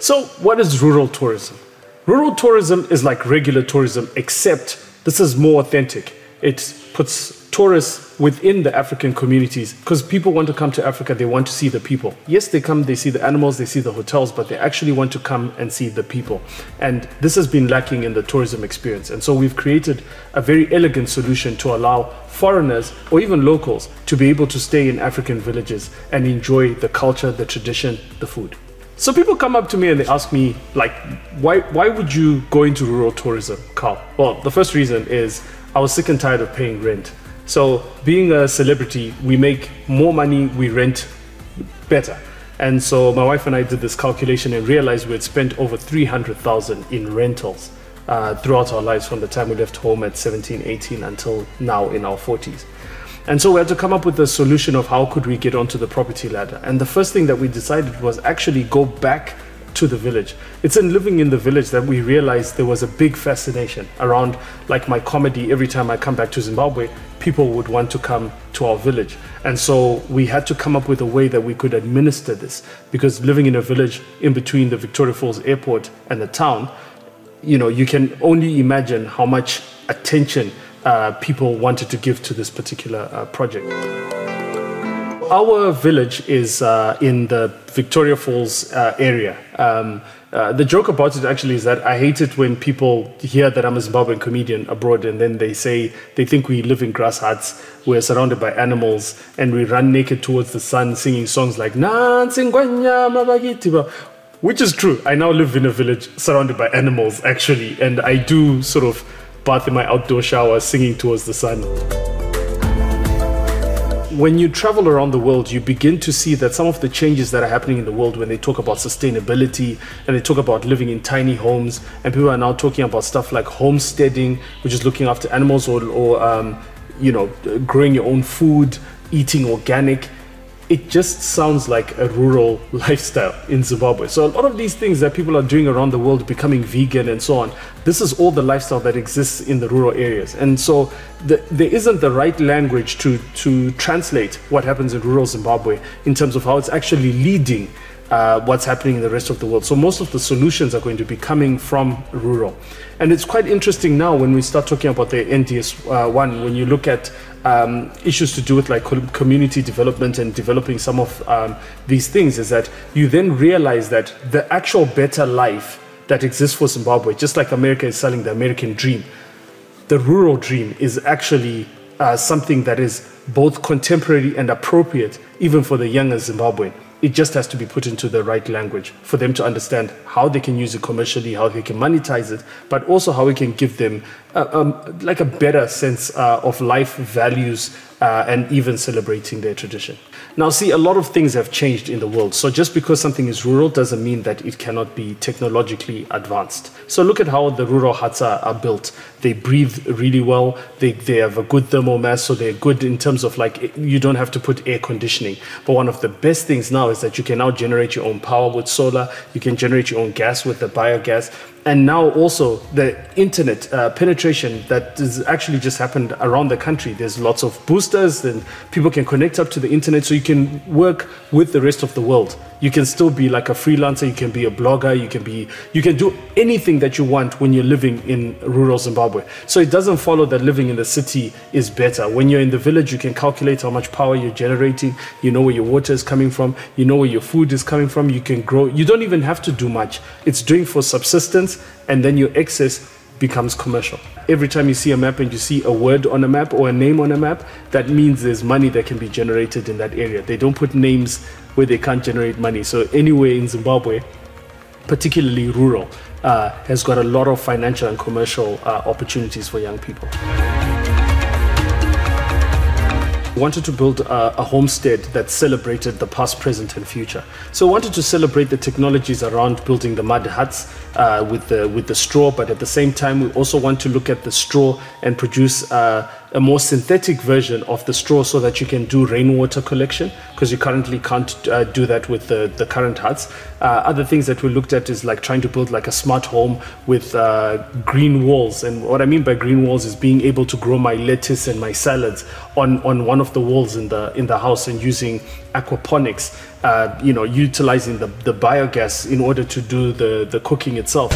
So what is rural tourism? Rural tourism is like regular tourism, except this is more authentic. It puts tourists within the African communities, because people want to come to Africa, they want to see the people. Yes, they come, they see the animals, they see the hotels, but they actually want to come and see the people. And this has been lacking in the tourism experience. And so we've created a very elegant solution to allow foreigners or even locals to be able to stay in African villages and enjoy the culture, the tradition, the food. So people come up to me and they ask me, like, why would you go into rural tourism, Carl? Well, the first reason is I was sick and tired of paying rent. So being a celebrity, we make more money, we rent better. And so my wife and I did this calculation and realized we had spent over 300,000 in rentals throughout our lives, from the time we left home at 17, 18 until now in our 40s. And so we had to come up with a solution of how could we get onto the property ladder. And the first thing that we decided was actually go back to the village. It's in living in the village that we realized there was a big fascination around, like my comedy. Every time I come back to Zimbabwe, people would want to come to our village. And so we had to come up with a way that we could administer this, because living in a village in between the Victoria Falls airport and the town, you know, you can only imagine how much attention people wanted to give to this particular project. Our village is in the Victoria Falls area. The joke about it actually is that I hate it when people hear that I'm a Zimbabwean comedian abroad and then they say they think we live in grass huts, we're surrounded by animals, and we run naked towards the sun singing songs like which is true. I now live in a village surrounded by animals actually, and I do sort of bath in my outdoor shower singing towards the sun. When you travel around the world, you begin to see that some of the changes that are happening in the world, when they talk about sustainability and they talk about living in tiny homes, and people are now talking about stuff like homesteading, which is looking after animals, or you know, growing your own food, eating organic. It just sounds like a rural lifestyle in Zimbabwe. So a lot of these things that people are doing around the world, becoming vegan and so on, this is all the lifestyle that exists in the rural areas. And so there isn't the right language to translate what happens in rural Zimbabwe in terms of how it's actually leading what's happening in the rest of the world. So most of the solutions are going to be coming from rural. And it's quite interesting now when we start talking about the NDS1, when you look at issues to do with like community development and developing some of these things, is that you then realize that the actual better life that exists for Zimbabwe, just like America is selling the American dream, the rural dream is actually something that is both contemporary and appropriate even for the younger Zimbabwean. It just has to be put into the right language for them to understand how they can use it commercially, how they can monetize it, but also how we can give them like a better sense of life values and even celebrating their tradition. Now, see, a lot of things have changed in the world. So just because something is rural doesn't mean that it cannot be technologically advanced. So look at how the rural huts are built. They breathe really well. They have a good thermal mass, so they're good in terms of like, you don't have to put air conditioning. But one of the best things now is that you can now generate your own power with solar. You can generate your own gas with the biogas. And now also the internet penetration that has actually just happened around the country. There's lots of boosters and people can connect up to the internet, so you can work with the rest of the world. You can still be like a freelancer, you can be a blogger, you can do anything that you want when you're living in rural Zimbabwe. So it doesn't follow that living in the city is better. When you're in the village, you can calculate how much power you're generating, you know where your water is coming from, you know where your food is coming from, you can grow. You don't even have to do much. It's doing for subsistence, and then your excess becomes commercial. Every time you see a map and you see a word on a map or a name on a map, that means there's money that can be generated in that area. They don't put names where they can't generate money. So anywhere in Zimbabwe, particularly rural, has got a lot of financial and commercial opportunities for young people. We wanted to build a homestead that celebrated the past, present, and future. So we wanted to celebrate the technologies around building the mud huts with the straw, but at the same time, we also want to look at the straw and produce a more synthetic version of the straw so that you can do rainwater collection, because you currently can't do that with the current huts. Other things that we looked at is like trying to build like a smart home with green walls. And what I mean by green walls is being able to grow my lettuce and my salads on one of the walls in the house, and using aquaponics, utilizing the biogas in order to do the cooking itself.